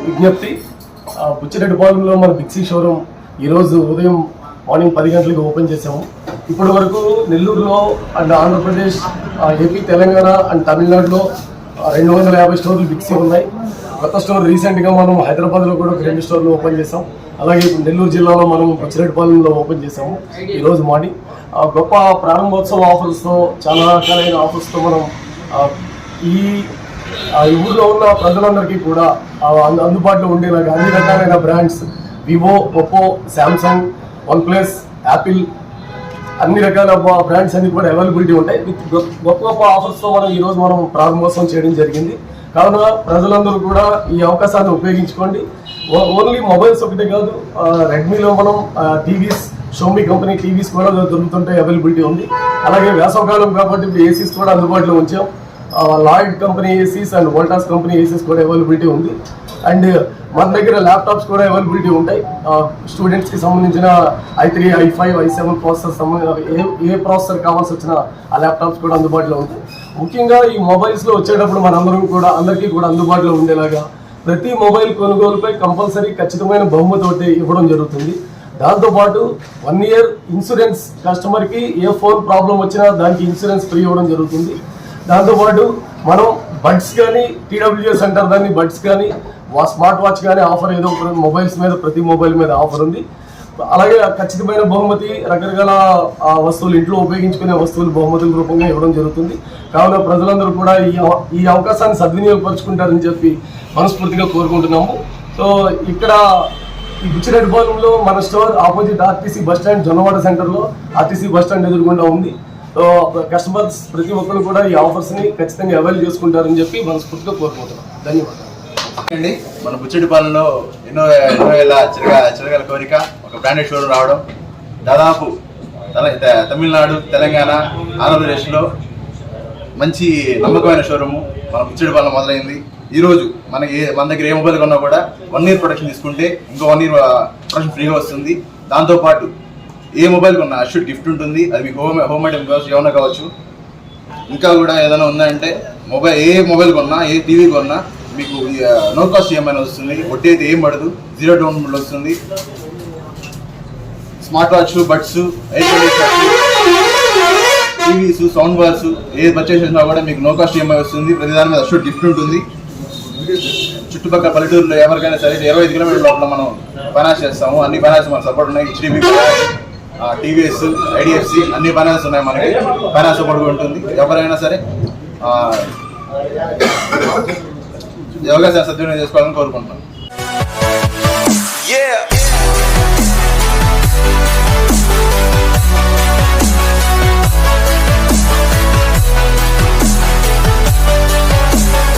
విజ్ఞప్తి, బుచ్చిరెడ్డిపాలెంలో మన బిక్సీ షోరూమ్ ఈరోజు ఉదయం మార్నింగ్ 10 గంటలకు ఓపెన్ చేసాము. ఇప్పటి వరకు నెల్లూరులో and Andhra Pradesh, AP, Telangana and తమిళనాడులో 250 స్టోర్లు బిక్సీ ఉన్నాయి. కొత్త స్టోర్ రీసెంట్గా మనం హైదరాబాద్లో కూడా 2 స్టోర్లు ఓపెన్ చేసాం. అలాగే ఇప్పుడు నెల్లూరు జిల్లాలో మనం బుచ్చిరెడ్డిపాలెంలో ఓపెన్ చేసాము ఈరోజు మార్నింగ్. గొప్ప ప్రారంభోత్సవ ఆఫర్స్తో, చాలా రకాలైన ఆఫర్స్తో మనం ఈ ఊళ్ళో ఉన్న ప్రజలందరికీ కూడా అందుబాటులో ఉండేలాగా అన్ని రకాలైన brands, Vivo, Oppo, Samsung, OnePlus, Apple, అన్ని రకాల బ్రాండ్స్ అన్ని కూడా అవైలబిలిటీ ఉంటాయి. విత్ గొప్ప గొప్ప ఆఫర్స్తో ఈరోజు మనం ప్రారంభోత్సవం చేయడం జరిగింది. కావున ప్రజలందరూ కూడా ఈ అవకాశాన్ని ఉపయోగించుకోండి. ఓన్లీ మొబైల్స్ ఒకటే కాదు, రెడ్మీలో మనం టీవీస్, షోమీ కంపెనీ టీవీస్ కూడా దొరుకుతుంటాయి, అవైలబిలిటీ ఉంది. అలాగే వేసవకాలం కాబట్టి ఇప్పుడు ఏసీస్ కూడా అందుబాటులో ఉంచాం. Lloyd company ACs and Voltas company ACs కూడా అవైలబిలిటీ ఉంది. అండ్ మన దగ్గర ల్యాప్టాప్స్ కూడా అవైలబిలిటీ ఉంటాయి. స్టూడెంట్స్కి సంబంధించిన i3, i5, i7 ప్రాసెసర్ ఏ ప్రాసెసర్ కావాల్సి వచ్చినా ఆ ల్యాప్టాప్స్ కూడా అందుబాటులో ఉంటాయి. ముఖ్యంగా ఈ మొబైల్స్లో వచ్చేటప్పుడు అందరికీ కూడా అందుబాటులో ఉండేలాగా ప్రతి మొబైల్ కొనుగోలుపై కంపల్సరీ ఖచ్చితమైన బహుమతి ఒకటి ఇవ్వడం జరుగుతుంది. దాంతోపాటు 1 year ఇన్సూరెన్స్, కస్టమర్కి ఏ ఫోన్ ప్రాబ్లం వచ్చినా దానికి ఇన్సూరెన్స్ ఫ్రీ ఇవ్వడం జరుగుతుంది. దాంతోపాటు మనం బడ్స్ కానీ, TWS సెంటర్ దాన్ని బడ్స్ కానీ, స్మార్ట్ వాచ్ కానీ ఆఫర్ ఏదో మొబైల్స్ మీద, ప్రతి మొబైల్ మీద ఆఫర్ ఉంది. అలాగే ఖచ్చితమైన బహుమతి, రకరకాల వస్తువులు, ఇంట్లో ఉపయోగించుకునే వస్తువులు బహుమతుల రూపంగా ఇవ్వడం జరుగుతుంది. కావున ప్రజలందరూ కూడా ఈ అవకాశాన్ని సద్వినియోగపరుచుకుంటారని చెప్పి మనస్ఫూర్తిగా కోరుకుంటున్నాము. సో ఇక్కడ ఈ బుచ్చిరెడ్డిపాలెంలో మన store opposite RTC bus stand, Jonnawada సెంటర్లో ఆర్టీసీ బస్టాండ్ ఎదురుగుండా ఉంది. సో కస్టమర్స్ ప్రతి ఒక్కరు కూడా ఈ ఆఫర్స్ని ఖచ్చితంగా అవైల్ చేసుకుంటారని చెప్పి మనస్ఫూర్తిగా కోరుకుంటున్నాం. ధన్యవాదాలు అండి. మన బుచ్చిరెడ్డిపాలెంలో ఎన్నో ఏళ్ళ చిరకాల కోరిక ఒక బ్రాండెడ్ షోరూమ్ రావడం. దాదాపు తమిళనాడు, తెలంగాణ, ఆంధ్రప్రదేశ్లో మంచి నమ్మకమైన షోరూము మన బుచ్చిరెడ్డిపాలెం మొదలైంది. ఈరోజు మన దగ్గర ఏ మొబైల్ కొన్నా కూడా 1 year ప్రొడక్షన్ తీసుకుంటే ఇంకో 1 year ప్రొడక్షన్ ఫ్రీగా వస్తుంది. దాంతోపాటు ఏ మొబైల్ కొన్నా అష్యూడ్ గిఫ్ట్ ఉంటుంది. అది మీకు హోమ్ ఐటమ్ కావచ్చు, ఏమన్నా కావచ్చు. ఇంకా కూడా ఏదైనా ఉందంటే ఏ మొబైల్ కొన్నా, ఏ టీవీ కొన్నా మీకు నో కాస్ట్ ఈఎంఐ వస్తుంది. వడ్డీ అయితే ఏం పడదు, 0 డౌన్ పేమెంట్ వస్తుంది. Smart watch, buds, TVs, sound bars ఏది పర్చేస్ చేసినా కూడా మీకు నో కాస్ట్ ఈఎంఐ వస్తుంది. ప్రతిదాని మీద అష్యూడ్ గిఫ్ట్ ఉంటుంది. చుట్టుపక్కల పల్లెటూరులో ఎవరికైనా సరే 25 కిలోమీటర్ల లోపల మనం ఫైనాన్స్ చేస్తాము. అన్ని ఫైనాన్స్ మనకు సపోర్ట్ ఉన్నాయి. HDB, TVS, IDFC అన్ని ఫైనాన్స్ ఉన్నాయి. మనకి ఫైనాన్స్ సపోర్ట్ ఉంటుంది. ఎవరైనా సరే అవకాశాన్ని సద్వినియోగం చేసుకోవాలని కోరుకుంటున్నాం.